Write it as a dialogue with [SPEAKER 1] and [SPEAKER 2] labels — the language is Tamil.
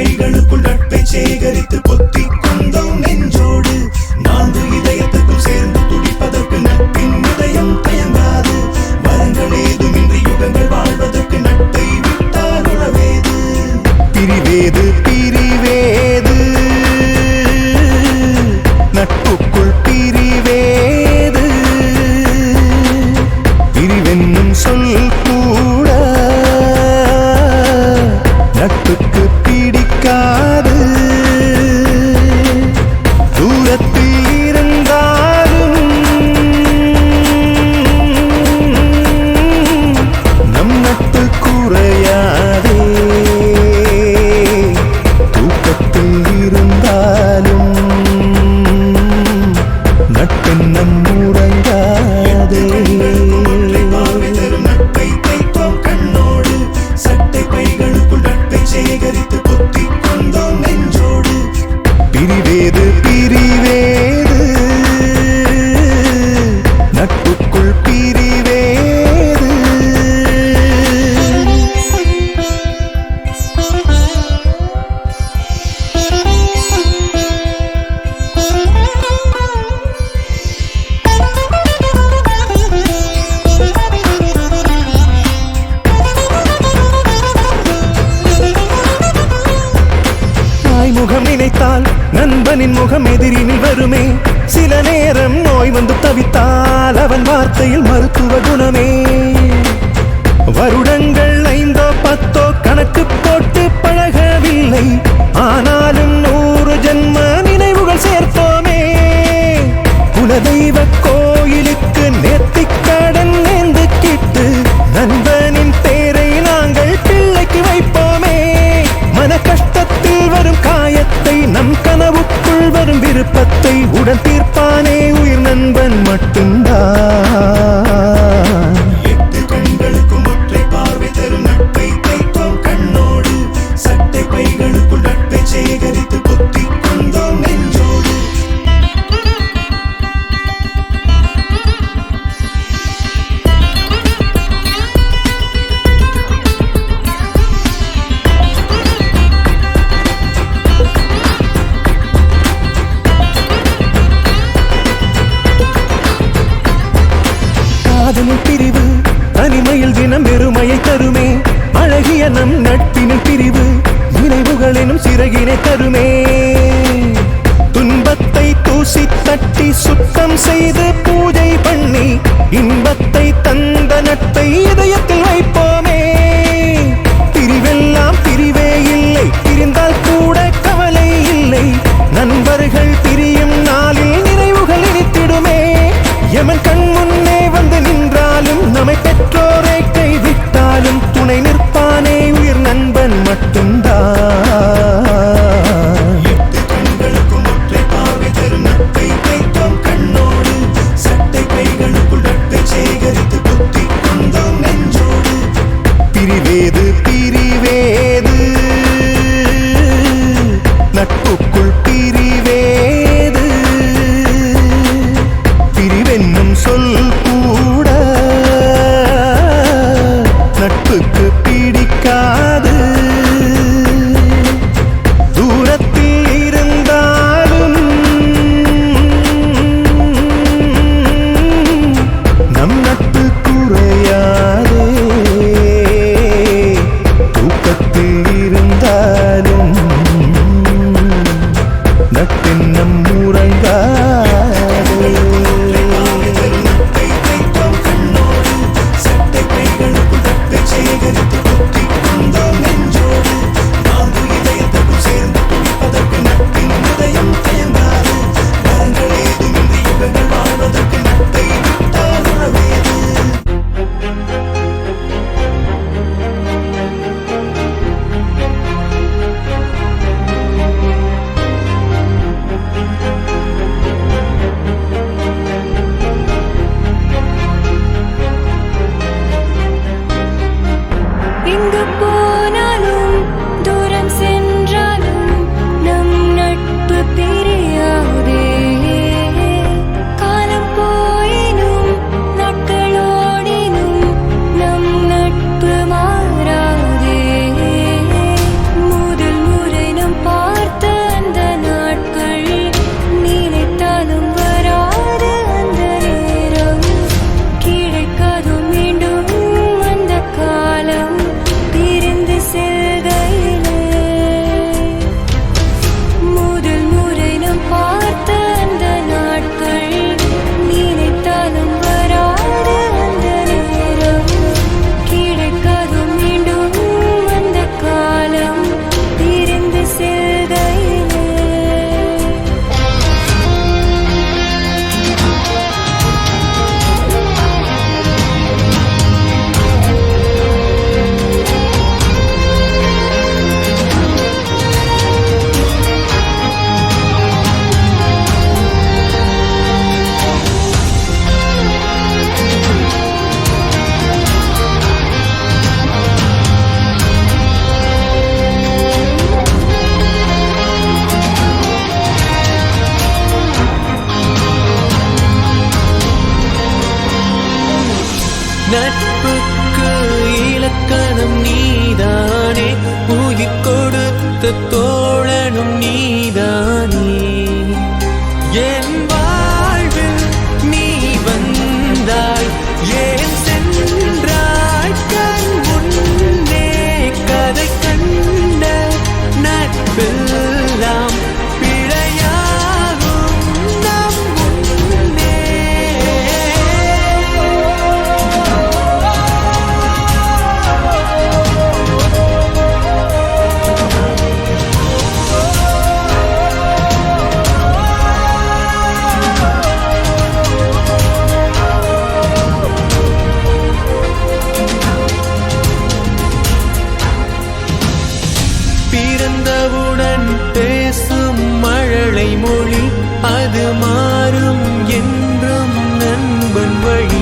[SPEAKER 1] பைகளுக்குள் நட்பை சேகரித்து பொத்தி கொண்டோம் நெஞ்சோடு. நான்கு இதயத்துக்குள் சேர்ந்து துடிப்பதற்கு நட்பின் இதயம் தயங்காது. வரங்கள் ஏதுமின்றி யுகங்கள் வாழ்வதற்கு நட்பை விட்டால் உறவேது. பிரிவேது பிரிவேது நட்புக்குள் பிரிவேது. பிரிவென்னும் சொல் கூட நட்புக்கு பிடிக்காது. தூரத்தில் இருந்தாலும் நம் நட்பு குறையாதே. தூக்கத்தில் இருந்தாலும் நட்பென் நம் உறங்காதே. நட்பை தைத்தோம் கண்ணோடு, சட்டை பைகளுக்குள் நட்பை சேகரித்து பொத்தி கொண்டோம் நெஞ்சோடு. பிரிவேது பிரிவேது நட்புக்குள் பிரிவேது. முகம் நினைத்தால் நண்பனின் முகம் எதிரினில் வருமே. சில நேரம் நோய் வந்து தவித்தால் அவன் வார்த்தையில் மருத்துவ குணமே. வருடங்கள் 5 10 கணக்கு போட்டு பழகவில்லை, ஆனாலும் 100 ஜென்ம நினைவுகள் சேர்த்தோமே. குலதெய்வ கோயிலுக்கு நேர்த்திக்கடன் நேர்ந்து கிட்டு நண்பனின் பேரை நாங்கள் பிள்ளைக்கு வைப்போமே. மன கஷ்டத்தில் வரும் காயத்தை, நம் கனவுக்குள் வரும் விருப்பத்தை உடன் தீர்ப்பானே உயிர் நண்பன் மட்டும்தான். 8 கண்களுக்கும் ஒற்றை பார்வை தரும் நட்பை தைத்தோம் கண்ணோடு, சட்டை பைகளுக்குள் நட்பை சேகரித்து பொத்தி கொண்டோம் நெஞ்சோடு. காதலில் பிரிவு தனிமையில் தினம் வெறுமையை தருமே. அழகிய நம் நட்பினில் பிரிவு நினைவுகளினும் சிறகினை தருமே. துன்பத்தை தூசி தட்டி சுத்தம் செய்து பூஜை பண்ணி இன்பத்தை தந்த நட்பை இதயத்தில் வைப்போமே. பிரிவெல்லாம் பிரிவே இல்லை, பிரிந்தால் கூட கவலை இல்லை. நண்பர்கள் பிரியும் நாளில் நினைவுகள் இனித்திடுமே. எமன் கண் முன்னே வந்து நின்றாலும் நம்மை பெற்றோரை கைவிட்டாலும் துணை நிற்பானே உயிர் நண்பன் மட்டும்தான். 8 கண்களுக்கும் ஒற்றை பார்வை தரும் நட்பை தைத்தோம் கண்ணோடு, சட்டை பைகளுக்குள் நட்பை சேகரித்து பொத்தி கொண்டோம் நெஞ்சோடு.
[SPEAKER 2] தோழனும் நீதானே. என் வாழ்வில் நீ வந்தாய், ஏன் சென்றாய் கண் முன்னே. கதை கண்ட நட்பெல்லாம் பிழையாகும் நம் முன்னே. பிறந்தவுடன் பேசும் மழலை மொழி, அது மாறும் என்றும் நண்பன் வழி.